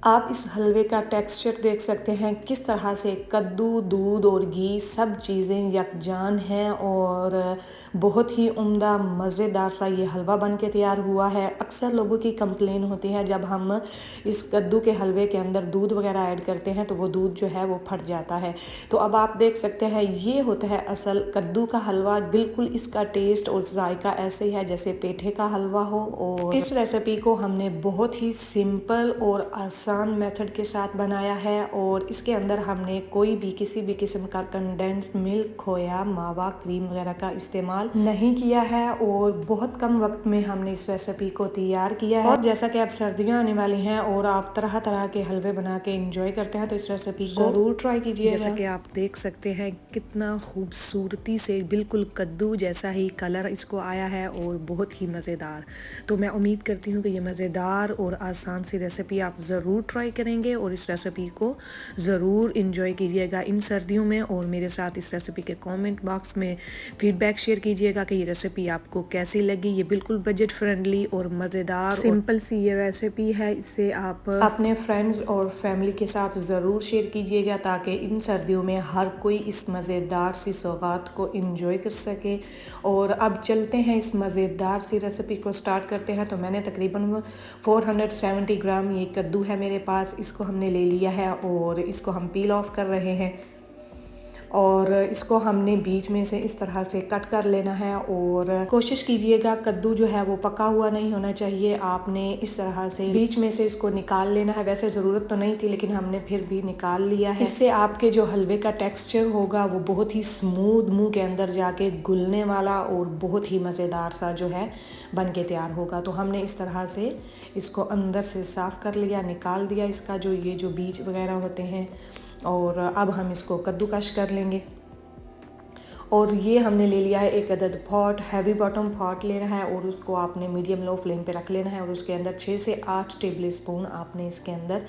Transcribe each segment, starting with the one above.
आप इस हलवे का टेक्सचर देख सकते हैं किस तरह से कद्दू, दूध और घी सब चीज़ें यकजान हैं और बहुत ही उम्दा मज़ेदार सा ये हलवा बन के तैयार हुआ है। अक्सर लोगों की कंप्लेन होती है जब हम इस कद्दू के हलवे के अंदर दूध वगैरह ऐड करते हैं तो वो दूध जो है वो फट जाता है। तो अब आप देख सकते हैं ये होता है असल कद्दू का हलवा। बिल्कुल इसका टेस्ट और जायका ऐसे ही है जैसे पेठे का हलवा हो। और इस रेसिपी को हमने बहुत ही सिंपल और आसान मेथड के साथ बनाया है और इसके अंदर हमने कोई भी किसी भी किस्म का कंडेंस्ड मिल्क, खोया, मावा, क्रीम वगैरह का इस्तेमाल नहीं किया है और बहुत कम वक्त में हमने इस रेसिपी को तैयार किया है। और जैसा कि अब सर्दियाँ आने वाली हैं और आप तरह तरह के हलवे बना के इंजॉय करते हैं तो इस रेसिपी को ज़रूर ट्राई कीजिएगा। जैसा कि आप देख सकते हैं कितना खूबसूरती से बिल्कुल कद्दू जैसा ही कलर इसको आया है और बहुत ही मज़ेदार। तो मैं उम्मीद करती हूँ कि ये मज़ेदार और आसान सी रेसिपी आप ज़रूर ट्राई करेंगे और इस रेसिपी को ज़रूर इंजॉय कीजिएगा इन सर्दियों में। और मेरे साथ इस रेसिपी के कमेंट बॉक्स में फीडबैक शेयर कीजिएगा कि ये रेसिपी आपको कैसी लगी। ये बिल्कुल बजट फ्रेंडली और मज़ेदार सिंपल सी ये रेसिपी है। इससे आप अपने फ्रेंड्स और फैमिली के साथ ज़रूर शेयर कीजिएगा ताकि इन सर्दियों में हर कोई इस मज़ेदार सी सौगात को इंजॉय कर सके। और अब चलते हैं इस मज़ेदार सी रेसिपी को स्टार्ट करते हैं। तो मैंने तकरीबन 470 ग्राम ये कद्दू है मेरे पास, इसको हमने ले लिया है और इसको हम पील ऑफ कर रहे हैं और इसको हमने बीच में से इस तरह से कट कर लेना है। और कोशिश कीजिएगा कद्दू जो है वो पका हुआ नहीं होना चाहिए। आपने इस तरह से बीच में से इसको निकाल लेना है। वैसे ज़रूरत तो नहीं थी लेकिन हमने फिर भी निकाल लिया है। इससे आपके जो हलवे का टेक्सचर होगा वो बहुत ही स्मूथ, मुंह के अंदर जाके घुलने वाला और बहुत ही मज़ेदार सा जो है बन के तैयार होगा। तो हमने इस तरह से इसको अंदर से साफ़ कर लिया, निकाल दिया इसका जो ये जो बीज वगैरह होते हैं। और अब हम इसको कद्दूकश कर लेंगे। और ये हमने ले लिया है एक अदद पॉट, हैवी बॉटम पॉट लेना है और उसको आपने मीडियम लो फ्लेम पे रख लेना है और उसके अंदर 6 से 8 टेबल स्पून आपने इसके अंदर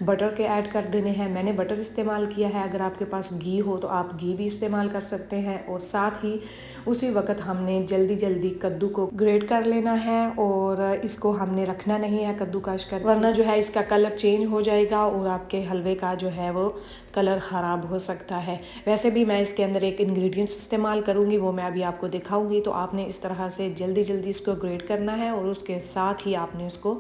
बटर के ऐड कर देने हैं। मैंने बटर इस्तेमाल किया है, अगर आपके पास घी हो तो आप घी भी इस्तेमाल कर सकते हैं। और साथ ही उसी वक्त हमने जल्दी जल्दी कद्दू को ग्रेट कर लेना है और इसको हमने रखना नहीं है कद्दूकश कर, वरना जो है इसका कलर चेंज हो जाएगा और आपके हलवे का जो है वो कलर ख़राब हो सकता है। वैसे भी मैं इसके अंदर एक इंग्रेडिएंट्स इस्तेमाल करूँगी वो मैं अभी आपको दिखाऊंगी। तो आपने इस तरह से जल्दी जल्दी इसको ग्रेट करना है और उसके साथ ही आपने इसको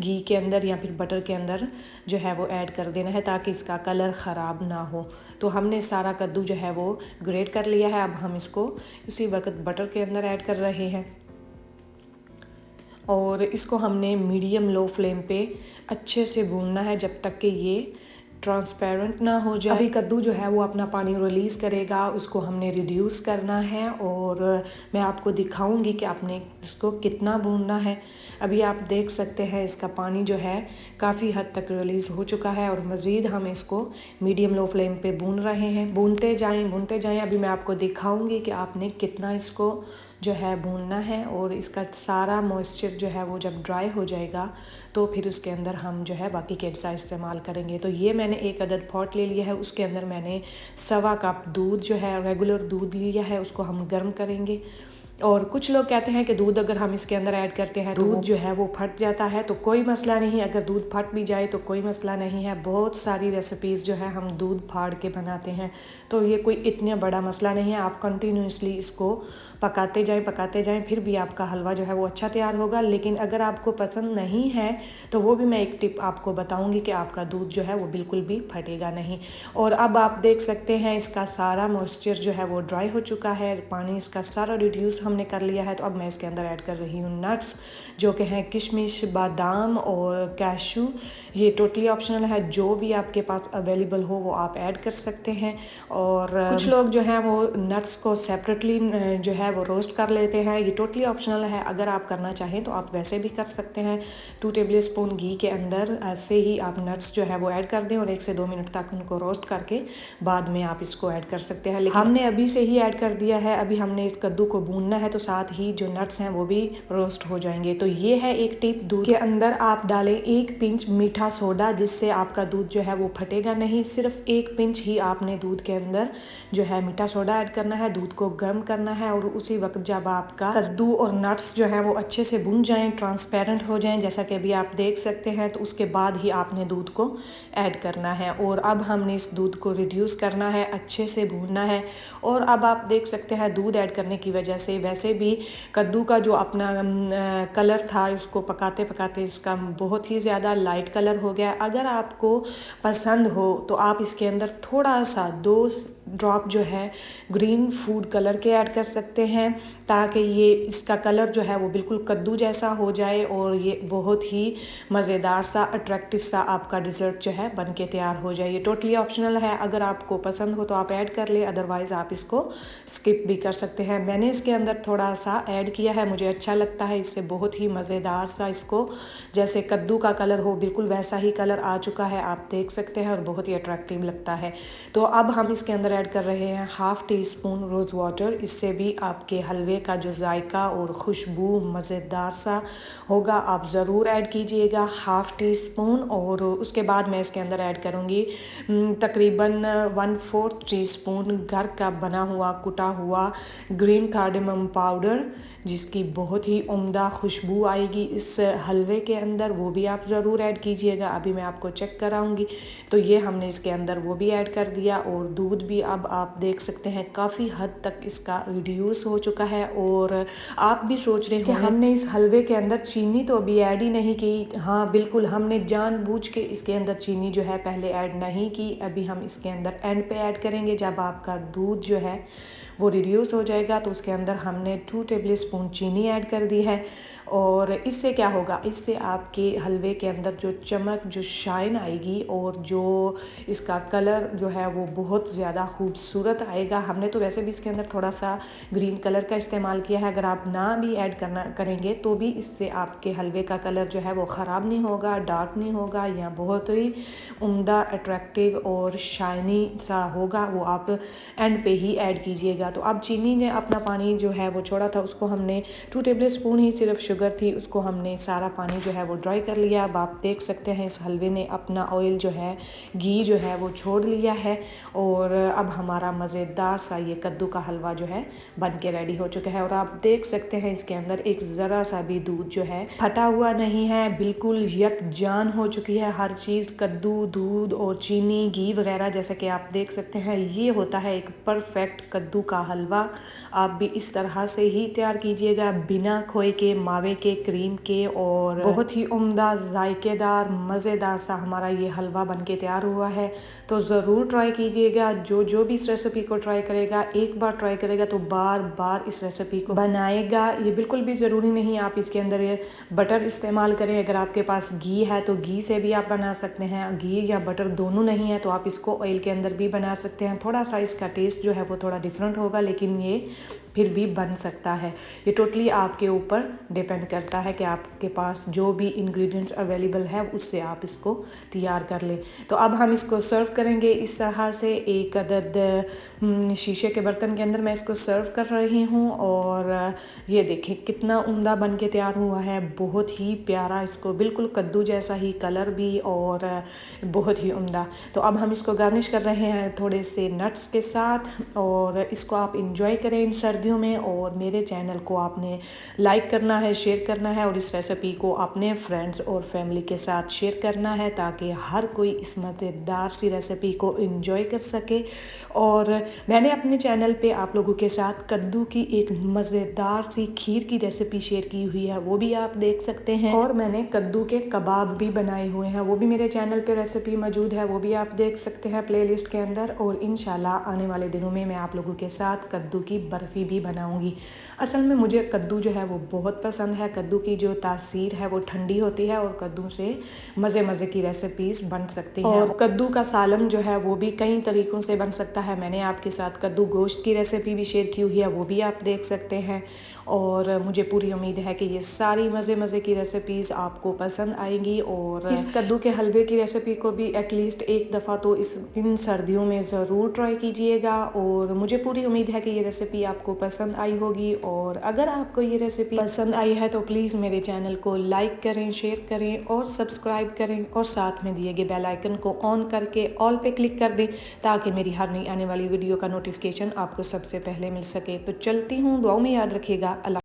घी के अंदर या फिर बटर के अंदर जो है वो ऐड कर देना है ताकि इसका कलर ख़राब ना हो। तो हमने सारा कद्दू जो है वो ग्रेट कर लिया है। अब हम इसको इसी वक्त बटर के अंदर ऐड कर रहे हैं और इसको हमने मीडियम लो फ्लेम पे अच्छे से भूनना है जब तक कि ये ट्रांसपेरेंट ना हो जाए। अभी कद्दू जो है वो अपना पानी रिलीज़ करेगा, उसको हमने रिड्यूस करना है और मैं आपको दिखाऊंगी कि आपने इसको कितना भूनना है। अभी आप देख सकते हैं इसका पानी जो है काफ़ी हद तक रिलीज़ हो चुका है और मज़ीद हम इसको मीडियम लो फ्लेम पे भून रहे हैं। भूनते जाएं। अभी मैं आपको दिखाऊंगी कि आपने कितना इसको जो है भूनना है और इसका सारा मॉइस्चर जो है वो जब ड्राई हो जाएगा तो फिर उसके अंदर हम जो है बाकी के अज्जा इस्तेमाल करेंगे। तो ये मैंने एक अदद पॉट ले लिया है, उसके अंदर मैंने 1.25 कप दूध जो है रेगुलर दूध लिया है, उसको हम गर्म करेंगे। और कुछ लोग कहते हैं कि दूध अगर हम इसके अंदर ऐड करते हैं दूध जो है वो फट जाता है, तो कोई मसला नहीं। अगर दूध फट भी जाए तो कोई मसला नहीं है। बहुत सारी रेसिपीज़ जो है हम दूध फाड़ के बनाते हैं तो ये कोई इतना बड़ा मसला नहीं है। आप कंटिन्यूसली इसको पकाते जाएं फिर भी आपका हलवा जो है वो अच्छा तैयार होगा। लेकिन अगर आपको पसंद नहीं है तो वो भी मैं एक टिप आपको बताऊंगी कि आपका दूध जो है वो बिल्कुल भी फटेगा नहीं। और अब आप देख सकते हैं इसका सारा मॉइस्चर जो है वो ड्राई हो चुका है, पानी इसका सारा रिड्यूस हमने कर लिया है। तो अब मैं इसके अंदर ऐड कर रही हूँ नट्स जो कि हैं किशमिश, बादाम और कैशू। ये टोटली ऑप्शनल है, जो भी आपके पास अवेलेबल हो वो आप ऐड कर सकते हैं। और कुछ लोग जो हैं वो नट्स को सेपरेटली जो है वो रोस्ट कर लेते हैं, ये टोटली ऑप्शनल है। अगर आप करना चाहें तो आप वैसे भी कर सकते हैं। 2 टेबल स्पून घी के अंदर ऐसे ही आप नट्स जो है वो ऐड कर दें और 1 से 2 मिनट तक उनको रोस्ट करके बाद में आप इसको ऐड कर सकते हैं। लेकिन हमने अभी से ही ऐड कर दिया है। अभी हमने इस कद्दू को भूनना है तो साथ ही जो नट्स हैं वो भी रोस्ट हो जाएंगे। तो ये है एक टिप। दूध के अंदर आप डालें 1 पिंच मीठा सोडा, जिससे आपका दूध जो है वो फटेगा नहीं। सिर्फ 1 पिंच ही आपने दूध के अंदर जो है मीठा सोडा ऐड करना है। दूध को गर्म करना है और उसी वक्त जब आपका कद्दू और नट्स जो है वो अच्छे से भुन जाएं, ट्रांसपेरेंट हो जाएं, जैसा कि अभी आप देख सकते हैं, तो उसके बाद ही आपने दूध को ऐड करना है। और अब हमने इस दूध को रिड्यूस करना है, अच्छे से भूनना है। और अब आप देख सकते हैं दूध ऐड करने की वजह से वैसे भी कद्दू का जो अपना कलर था उसको पकाते पकाते इसका बहुत ही ज़्यादा लाइट कलर हो गया। अगर आपको पसंद हो तो आप इसके अंदर थोड़ा सा 2 ड्रॉप जो है ग्रीन फूड कलर के ऐड कर सकते हैं, ताकि ये इसका कलर जो है वो बिल्कुल कद्दू जैसा हो जाए और ये बहुत ही मज़ेदार सा अट्रैक्टिव सा आपका डिज़र्ट जो है बन के तैयार हो जाए। ये टोटली ऑप्शनल है, अगर आपको पसंद हो तो आप ऐड कर ले, अदरवाइज़ आप इसको स्किप भी कर सकते हैं। मैंने इसके अंदर थोड़ा सा ऐड किया है, मुझे अच्छा लगता है, इससे बहुत ही मज़ेदार सा इसको जैसे कद्दू का कलर हो बिल्कुल वैसा ही कलर आ चुका है, आप देख सकते हैं, और बहुत ही अट्रैक्टिव लगता है। तो अब हम इसके अंदर ऐड कर रहे हैं 1/2 टीस्पून रोज़ वाटर। इससे भी आपके हलवे का जो जायका और खुशबू मज़ेदार सा होगा, आप ज़रूर ऐड कीजिएगा 1/2 टीस्पून। और उसके बाद मैं इसके अंदर ऐड करूँगी तकरीबन 1/4 टीस्पून घर का बना हुआ कुटा हुआ ग्रीन कार्डेमम पाउडर, जिसकी बहुत ही उम्दा खुशबू आएगी इस हलवे के अंदर, वो भी आप ज़रूर ऐड कीजिएगा। अभी मैं आपको चेक कराऊंगी। तो ये हमने इसके अंदर वो भी ऐड कर दिया। और दूध भी अब आप देख सकते हैं काफ़ी हद तक इसका रिड्यूस हो चुका है। और आप भी सोच रहे हो कि हमने इस हलवे के अंदर चीनी तो अभी ऐड ही नहीं की। हाँ बिल्कुल, हमने जानबूझ के इसके अंदर चीनी जो है पहले ऐड नहीं की, अभी हम इसके अंदर एंड पे ऐड करेंगे। जब आपका दूध जो है वो रिड्यूस हो जाएगा तो उसके अंदर हमने 2 टेबलस्पून चीनी ऐड कर दी है। और इससे क्या होगा, इससे आपके हलवे के अंदर जो चमक, जो शाइन आएगी और जो इसका कलर जो है वो बहुत ज़्यादा खूबसूरत आएगा। हमने तो वैसे भी इसके अंदर थोड़ा सा ग्रीन कलर का इस्तेमाल किया है, अगर आप ना भी ऐड करेंगे तो भी इससे आपके हलवे का कलर जो है वो ख़राब नहीं होगा, डार्क नहीं होगा, या बहुत ही उम्दा अट्रैक्टिव और शाइनी सा होगा, वो आप एंड पे ही ऐड कीजिएगा। तो अब चीनी ने अपना पानी जो है वो छोड़ा था, उसको हमने 2 टेबलस्पून ही सिर्फ शुगर थी, उसको हमने सारा पानी जो है वो ड्राई कर लिया। अब आप देख सकते हैं इस हलवे ने अपना ऑयल जो है, घी जो है वो छोड़ लिया है। और अब हमारा मज़ेदार सा ये कद्दू का हलवा जो है बन के रेडी हो चुका है। और आप देख सकते हैं इसके अंदर एक ज़रा सा भी दूध जो है फटा हुआ नहीं है, बिल्कुल यकजान हो चुकी है हर चीज़, कद्दू, दूध और चीनी, घी वगैरह, जैसे कि आप देख सकते हैं। ये होता है एक परफेक्ट कद्दू का हलवा। आप भी इस तरह से ही तैयार कीजिएगा, बिना खोए के, मावे के, क्रीम के, और बहुत ही उम्दा जायकेदार मज़ेदार सा हमारा ये हलवा बन के तैयार हुआ है। तो ज़रूर ट्राई कीजिएगा। जो भी इस रेसिपी को ट्राई करेगा, एक बार ट्राई करेगा तो बार बार इस रेसिपी को बनाएगा। ये बिल्कुल भी ज़रूरी नहीं आप इसके अंदर ये बटर इस्तेमाल करें, अगर आपके पास घी है तो घी से भी आप बना सकते हैं। घी या बटर दोनों नहीं है तो आप इसको ऑयल के अंदर भी बना सकते हैं। थोड़ा सा इसका टेस्ट जो है वो थोड़ा डिफरेंट होगा, लेकिन ये फिर भी बन सकता है। ये टोटली आपके ऊपर डिपेंड करता है कि आपके पास जो भी इंग्रेडिएंट्स अवेलेबल है उससे आप इसको तैयार कर लें। तो अब हम इसको सर्व करेंगे इस तरह से, एक अदद शीशे के बर्तन के अंदर मैं इसको सर्व कर रही हूँ। और ये देखें कितना उम्दा बन के तैयार हुआ है, बहुत ही प्यारा, इसको बिल्कुल कद्दू जैसा ही कलर भी, और बहुत ही उम्दा। तो अब हम इसको गार्निश कर रहे हैं थोड़े से नट्स के साथ, और इसको आप इंजॉय करें इन सर्दियों में। और मेरे चैनल को आपने लाइक करना है, शेयर करना है, और इस रेसिपी को अपने फ्रेंड्स और फैमिली के साथ शेयर करना है, ताकि हर कोई इस मज़ेदार सी रेसिपी को इंजॉय कर सके। और मैंने अपने चैनल पे आप लोगों के साथ कद्दू की एक मज़ेदार सी खीर की रेसिपी शेयर की हुई है, वो भी आप देख सकते हैं। और मैंने कद्दू के कबाब भी बनाए हुए हैं, वो भी मेरे चैनल पे रेसिपी मौजूद है, वो भी आप देख सकते हैं प्लेलिस्ट के अंदर। और इंशाल्लाह आने वाले दिनों में मैं आप लोगों के साथ कद्दू की बर्फ़ी भी बनाऊंगी। असल में मुझे कद्दू जो है वो बहुत पसंद है। कद्दू की जो तासीर है वो ठंडी होती है, और कद्दू से मज़े की रेसिपीज़ बन सकती हैं। और कद्दू का सालन जो है वो भी कई तरीक़ों से बन सकता है। मैंने आपके साथ कद्दू गोश्त की रेसिपी भी शेयर की हुई है, वो भी आप देख सकते हैं। और मुझे पूरी उम्मीद है कि ये सारी मज़े की रेसिपीज़ आपको पसंद आएंगी। और इस कद्दू के हलवे की रेसिपी को भी एटलीस्ट एक दफ़ा तो इन सर्दियों में ज़रूर ट्राई कीजिएगा। और मुझे पूरी उम्मीद है कि ये रेसिपी आपको पसंद आई होगी। और अगर आपको ये रेसिपी पसंद आई है तो प्लीज़ मेरे चैनल को लाइक करें, शेयर करें और सब्सक्राइब करें और साथ में दिए गए बेल आइकन को ऑन करके ऑल पे क्लिक कर दें ताकि मेरी हर नई आने वाली वीडियो का नोटिफिकेशन आपको सबसे पहले मिल सके। तो चलती हूँ, दुआओं में याद रखिएगा। अल्लाह।